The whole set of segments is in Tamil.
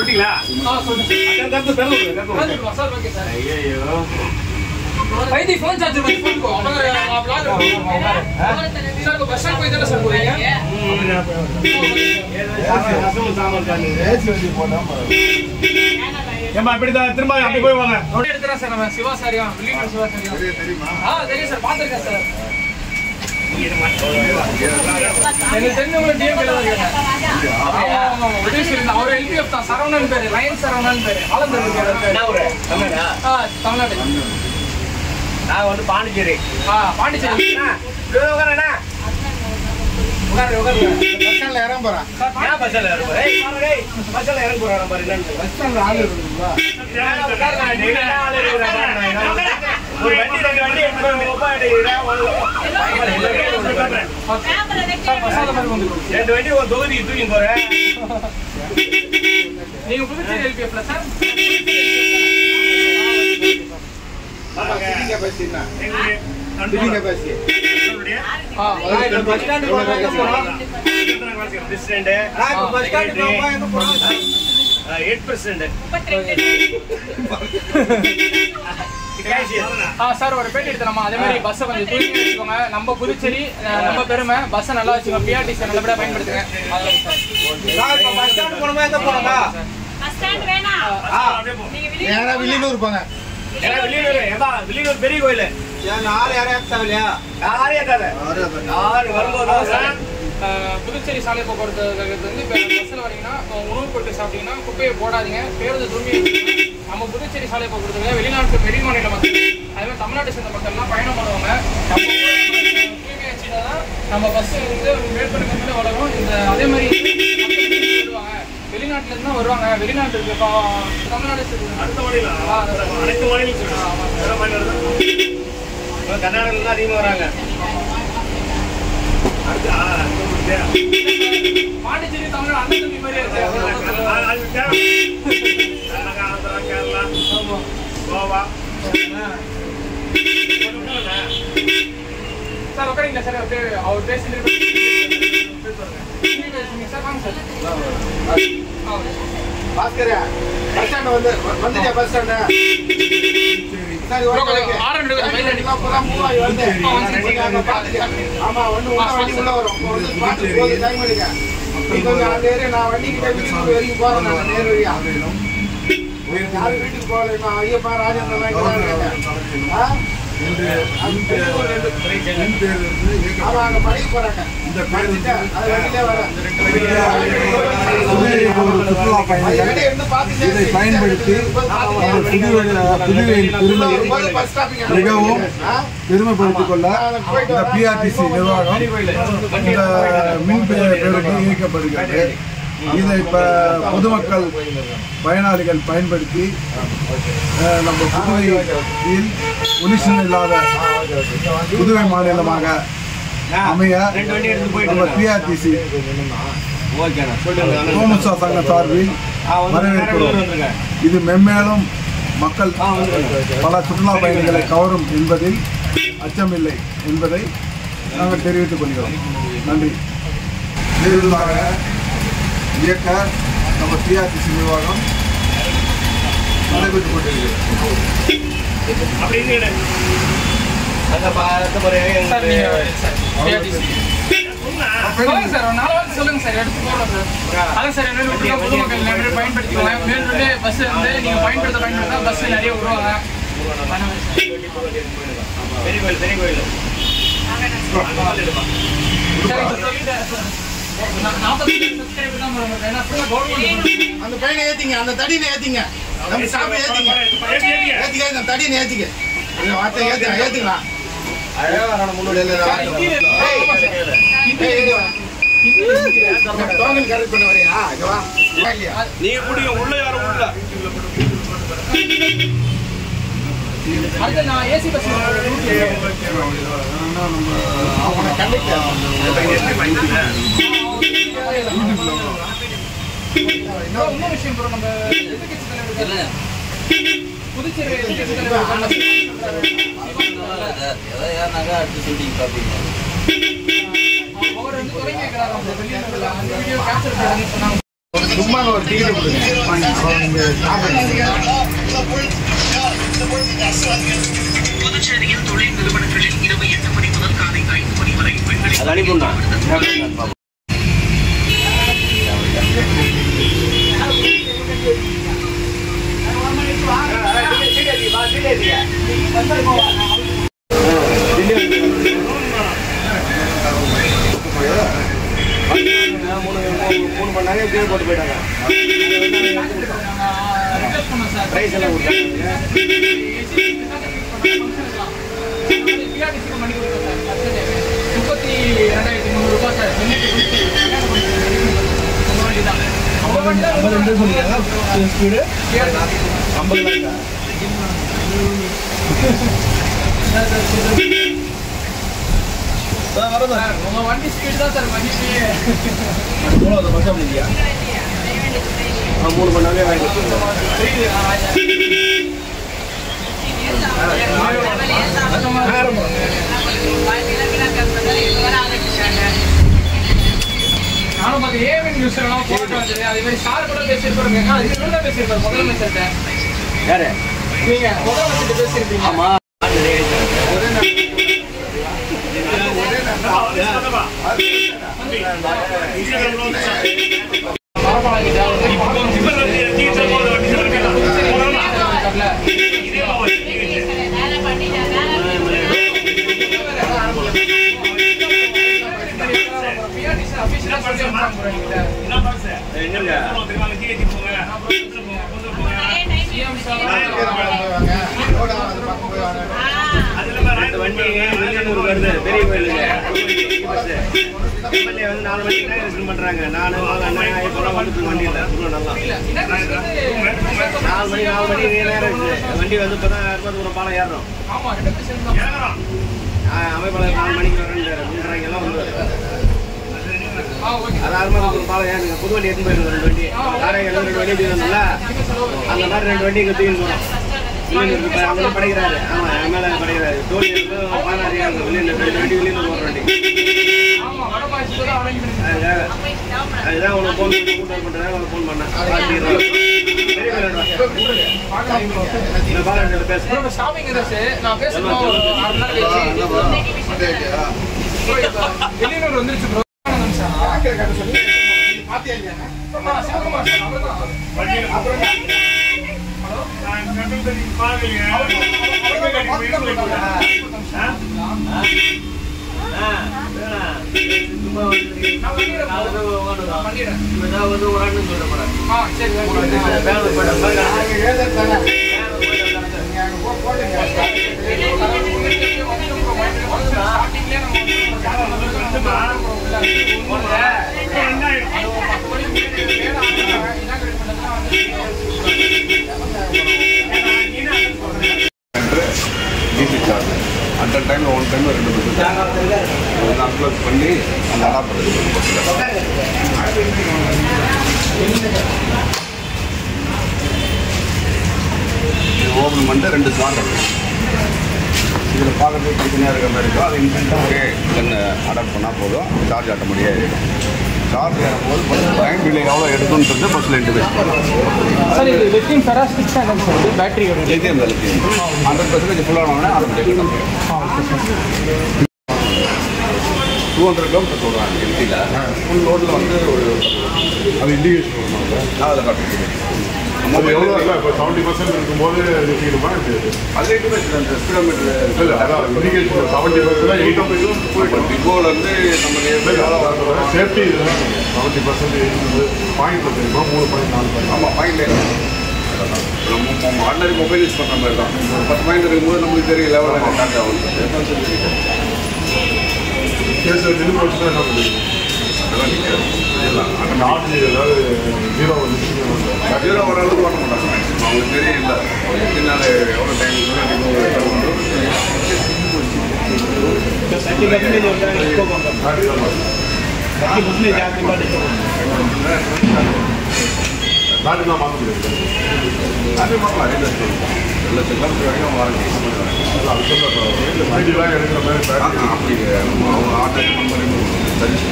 சொல்லிட்டீங்களா? भाई दी फोन चार्जर बंद फोन को अगर आप ला दो सर को बस स्टैंड कोई इधर सर को देंगे ஏமா அப்படி தான் திரும்ப அப்படி போய் வாங்க. நோட் எடுத்துறேன் சார் நம்ம சிவா சாரியா வில்லியன் சிவா சாரியா தெரியுமா? தெரியும் சார் பாத்துர்க்கேன் சார். எனக்கு தெரிஞ்சவங்க டிஎம் கேல வரீங்க. உதவி செய்யுங்க. அவர் எல்பிஎஃப் தான் சரவணன் பேரு லைன் சரவணன் பேரு ஆலந்தூர் இருக்காரு. என்ன ஊரு? தமிழ்நாடு. தமிழ்நாடு. நான் வந்து பாண்டிச்சேரி. பாண்டிச்சேரி. உட்காருண்ணா. உட்காரு. பஸ்ல இறங்க போறான். நான் பஸ்ல இறங்க போறேன். ஏய் பாரு டேய். பஸ்ல இறங்க போறா நம்ம என்னன்னு. பஸ்ல ஆளு இருக்குங்களா? உட்காருண்ணா. நீங்க ஆளு இருக்குறா பாருங்க. ஒரு வண்டி ரெண்டு வண்டி எடுத்து போய் மொபைல் எடுறா. ரெண்டு வண்டி ஒரு தொகுதிக்கு தூக்கி போறேன். நீங்க புதுச்சேரி எல்பிஎஃப்ல சார்? நீங்க பஸ்னா. நீங்க பஸ். பஸ் ஸ்டாண்ட் போறோம். பிரசிடென்ட். பஸ் ஸ்டாண்ட் போறோம். 8%. சார் ஒரு பேட்டி எடுத்தோம் அதே மாதிரி பஸ்ஸை கொஞ்சம் தூக்கி வச்சுக்கோங்க. நம்ம புதுச்சேரி நம்ம பெருமை பஸ்ஸை நல்லா வச்சுக்கோங்க. பிஆர்டிசி நல்லபடியா பயன்படுத்துங்க. பஸ் ஸ்டாண்ட் போறோமா எங்க போறோமா? பஸ் ஸ்டாண்ட் வேணா. யாரா வில்லியனூர் போங்க. வில்லியனூர் பெரிய கோயில். புதுச்சேரி சாலை போக்குவரத்து வந்து இப்போ பஸ்ஸில் வரீங்கன்னா உணவு பொருட்கள் சாப்பிட்டீங்கன்னா குப்பையை போடாதீங்க. பேருந்து தூய்மை. நம்ம புதுச்சேரி சாலை போக்குவரத்து வெளி மாநில மக்கள் அதே மாதிரி தமிழ்நாட்டை சேர்ந்த மக்கள்லாம் பயணம் பண்ணுவாங்க. தூய்மை வச்சுட்டா தான் நம்ம பஸ் வந்து மேற்படுத்த வளரும். இந்த அதே மாதிரி வருவாங்க வெளிநாட்டுல இருந்து தான் வருவாங்க. வெளிநாட்டுக்கு தமிழ்நாடு அடுத்த மாநிலம் அனைத்து மாநிலம் கர்நாடகால தான் அதிகமாக வராங்க. பாண்டிச்சேரி தமிழ்நாடு அந்த தம்பி மாதிரியே இருக்கு. கேரளா கோவா சார் உட்காருங்களா சார். அவர் பேசிட்டு சார் வாங்க சார். பாஸ்கரா பஸ் ஸ்டாண்ட் வந்துட்டா பஸ் ஸ்டாண்ட். சரி ஓகே. ஆரன் எல்லாம் போறா மூவாய் வந்து. ஆமா வண்டி உள்ள வரும். போது டைம் எடுங்க. நீங்க அந்த ஏரியா நான் வண்டி கிட்ட வீட்டுக்கு வரைக்கும் போறேன் நான் நேர் வழியா. யாரும் வீட்டுக்கு போகல. ஐயப்பா ராஜேந்திரன் இருக்காங்க. அவங்க படிக்க போறாங்க. இந்த சுற்றுலா பயணிகள் இதை பயன்படுத்தி புதுவையின் பெருமையை மிகவும் பெருமைப்படுத்திக் கொள்ள இந்த பிஆர்டிசி நிர்வாகம் இந்த மின் பேருந்து இயக்கப்படுகிறது. இதை பொதுமக்கள் பயனாளிகள் பயன்படுத்தி நம்ம புதுவையில் பொல்யூஷன் இல்லாத புதுவை மாநிலமாக அமைய நம்ம பிஆர்டிசி கோமுசா சங்க சார்பில் வரவேற்கிறோம். இது மென்மேலும் மக்கள் பல சுற்றுலா பயணிகளை கவரும் என்பதில் அச்சமில்லை என்பதை நாங்கள் தெரிவித்துக் கொள்கிறோம். நன்றி. இயக்க நம்ம பிஆர்டிசி நிர்வாகம் நடைபெற்றுக் கொண்டிருக்கிறது. சார் 4 வாரம் சொல்லுங்க சார். எடுத்து போடுறோம் சார். அதான் சார் என்ன பொதுமக்கள் நிறைய பயன்படுத்திக்கோங்க. மேலே பஸ் வந்து நீங்க பயன்படுத்த பஸ் நிறைய வருவாங்க. பெரிய கோயில் அந்த பையனை ஏத்திங்க. அந்த தடியை ஏத்திங்க. நம்ம சாப்பிட ஏத்திங்க. ஏத்திக்க அந்த தடியை ஏத்திக்க. வார்த்தை ஏத்துக்கலாம். முன்னாடி கரெக்ட் பண்ண வரையா? நீங்க குடிங்க. உள்ள யாரும் உள்ள நான் ஏசி பஸ் இன்னொரு விஷயம் நம்ம புதுச்சேரி அவர் வந்து தொடங்கி வைக்கிறாங்க. அந்த வீடியோ கேப்சர் பண்ணி சொன்னாங்க. சும்மா ஒரு டிக்கெட் கொடுங்க. புதுச்சேரியில் தொழில் நிறுவனங்களில் இரவு 8 மணி முதல் காலை 5 மணி வரை பெண்களின் மூணு மணி நேரம் கீழே போட்டு போயிட்டாங்க. பிரைஸ் எல்லாம் கொடுத்தாங்க. உங்க வண்டி ஸ்பீடு தான் சார் மதிப்பே. மூணு மணி நேரம் வாங்கி நானும் பார்த்து ஏவின் நியூஸ் எல்லாம் போட்டு வந்தது. அதே மாதிரி சார் கூட பேசியிருப்பாருங்க. இது தான் பேசியிருப்பாரு முதலமைச்சர்கிட்ட. யாரு நீங்க முதலமைச்சர்கிட்ட பேசியிருப்பீங்க. ஆமா வருது பெரிய கோயிலுங்க. எம்எல்ஏ வந்து 4 மணிக்கு தான் ரெஸ்ட் பண்றாங்க. நானு இப்பெல்லாம் வந்து வண்டி இல்லை நல்லா 4 மணி நேரம் இருக்கு. வண்டி வந்து இப்பதான் அருமதுபுரம் பாலம் ஏறணும். அமைப்பாளர் 4 மணிக்கு வரேன் எல்லாம் வந்து அது அருமதுபுரம் பாலம் ஏறுங்க. புது வண்டி எடுத்து போயிருங்க. 2 வண்டி காரைகள் 2 வண்டி எடுத்துக்கணும்ல. அந்த மாதிரி 2 வண்டி இங்கே தூக்கிட்டு போகணும். அவங்க படைக்கிறாரு. ஆமா என் மேல படைக்கிறாரு. தோழி 16 வெளியில் 2 வண்டி வெளியில் போகிற வண்டி. அதுதான் உனக்கு ஃபோன் பண்ணி கூட்டம் பண்ணுறேன். உனக்கு ஃபோன் பண்ணேன். வெளியூர் வந்துருச்சு. அந்த டைமில் 1 டைம் 2 பஸ் அப்ளோட் பண்ணி அந்த அடாப்டர் இது ஓப்பன் பண்ணிட்டு 2 ஸ்லாட் இருக்குது. இதில் பார்க்கறதுக்கு பிரச்சனையாக இருக்கிற மாதிரி இருக்கும். அது இன்ஸ்டன்ட்டாக என்ன அடாப்ட் பண்ணால் போதும். சார்ஜ் ஆட்டோமேட்டிக்காக ஏறிடும். சார்ஜ் ஏறும்போது பஸ் டைம் டிலே எவ்வளோ எடுக்குன்றது பஸ்ஸில் இன்டிமேட் பண்ணும். சார் இது லித்தியம் ஃபெராஸ்டிக் சார் பேட்டரி லித்தியம் தான் லித்தியம் 100% ஃபுல்லானோடனே ஆட்டோமேட்டிக்காக 200 கிலோமீட்டர் சொல்கிறாங்க எல்டியில். ஃபுல் ரோட்டில் வந்து ஒரு அது இண்டிகேஷன் வருமாங்க. அதில் காட்டுறது அது எவ்வளோ இல்லை இப்போ 70% இருக்கும்போது நிறுத்திடுமா? அது இன்டிமேஷன் அந்த ஸ்பீடோமீட்டர் இல்லை அதான் இண்டிகேஷன் 70% 80% டிப்போலேருந்து நம்ம சேஃப்டி இதெல்லாம் 70% பாயிண்ட் தெரியுமா? 3.4 ஆமாம் பாயிண்ட் நம்ம ஆர்டினரி மொபைல் யூஸ் பண்ணுற மாதிரி தான். 10 பாயிண்ட் இருக்கும்போது நம்மளுக்கு தெரியல எவ்வளோ டாட்டா ஆகுது. கேஸ் நின்று போச்சுன்னா என்ன பண்ணுவீங்க? அதெல்லாம் நீங்கள் அந்த ஆர்டர் ஏதாவது 0 வந்து 0 வர அளவுக்கு பண்ண மாட்டாங்க. அவங்களுக்கு தெரியல எத்தனால எவ்வளோ டைம் நாட்டு தான் மாற்ற முடியாது. அது பார்க்கலாம். எல்லா செல்லாமல் வரைக்கும் வாரண்டி அது சொல்ல வண்டிலாம் எடுக்கிற மாதிரி அப்படி நம்ம அவங்க ஆர்டர் பண்ணி சர்வீஸ்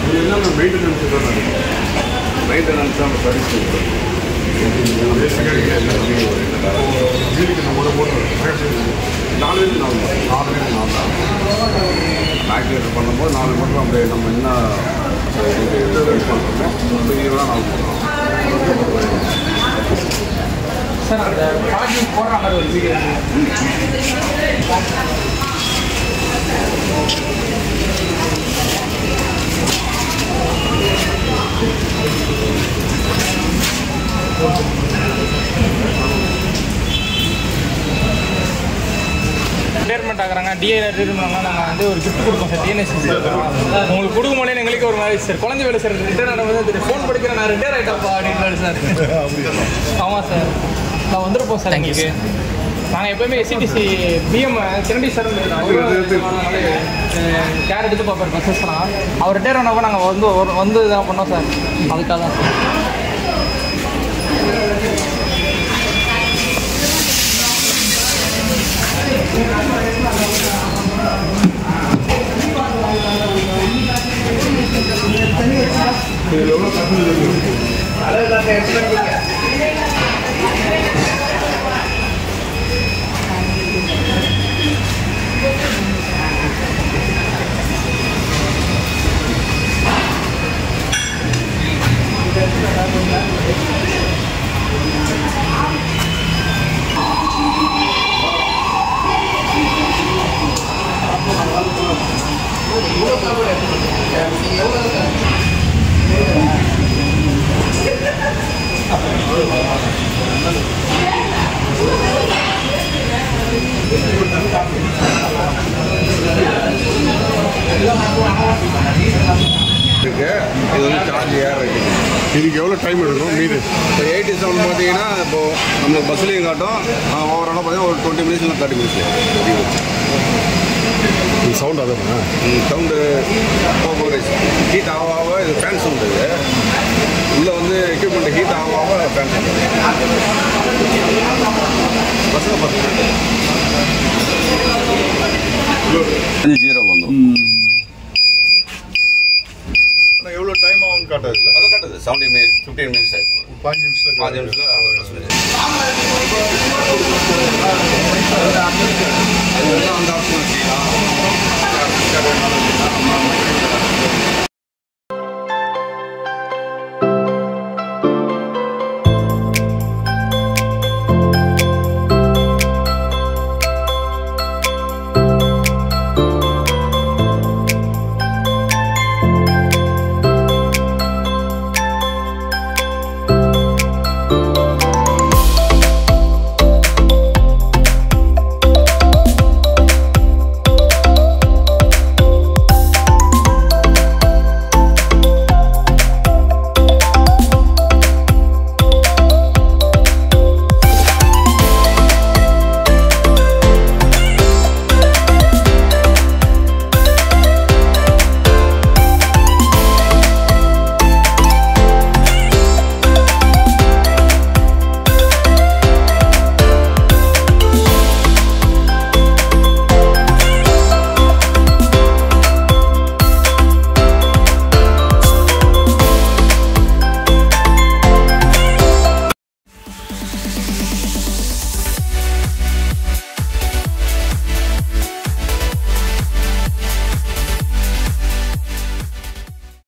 இது என்னென்ன மெயின்டெனன்ஸ் தான் மெயின்டெனன்ஸ் தான் சர்வீஸ் வீட்டுக்கு நம்ம போட்டு 4 ஆக்டிவேட் பண்ணும்போது 4 மட்டும் அப்படியே நம்ம என்ன இது பண்ணுறோமோ இதெல்லாம் 4 பண்ணுறோம். சார் அந்த சார்ஜிங் போடுற மாதிரி ஒரு வீடியோ ரிட்டையர்மெண்ட் ஆகிறாங்க, டிஏ ரிட்டையர்மெண்ட் ஆகலாம், நாங்கள் வந்து ஒரு கிஃப்ட் கொடுப்போம் சார். டிஎன்எஸ்சி சார் உங்களுக்கு கொடுக்கும் போதே எங்களுக்கு ஒரு மாதிரி சார் குழந்தை வேலை சார் ரிட்டையர் ஆனது ஃபோன் படிக்கிறேன் நான் ரிட்டையர் ஆகிட்டப்பா அப்படின்றாரு சார். ஆமாம் சார் நான் வந்திருப்போம் சார். எங்களுக்கு நாங்கள் எப்போயுமே எஸ்சிடிசி பிஎம் கிரண்டி சார் கேர் எடுத்து பார்ப்பார் பஸ்ஸஸ்லாம். அவர் ரிட்டையர் ஆனப்போ நாங்கள் வந்து இதாக பண்ணோம் சார். அதுக்காக தான் சார். எவ்வளோ கட்டணம் இது வந்து சார்ஜ் ஏறிருக்கு. இதுக்கு எவ்வளோ டைம் எடுக்கும் மீது? இப்போ 87 பார்த்தீங்கன்னா இப்போது நம்மளுக்கு பஸ்லேயும் காட்டும், ஓவராலாக பார்த்தீங்கன்னா ஒரு 20 மினிட்ஸ் இல்லை 30 மினிட்ஸ். இது சவுண்ட் அதானா? சவுண்டு ஹீட் ஆக இது ஃபேன் சவுண்டு. இது உள்ளே வந்து எக்யூப்மெண்ட் ஹீட் ஆக ஃபேன் சவுண்டு. பஸ்ஸில் 5-0 வந்துடும். எவ்வளோ டைம் ஆகும் காட்டாது? அதை காட்டுது 15 மினிட்ஸ் ஆகிடும். 5 நிமிஷத்தில் 5 நிமிஷத்தில் அது அந்த ஆப்ஷன் வச்சுக்கலாம்.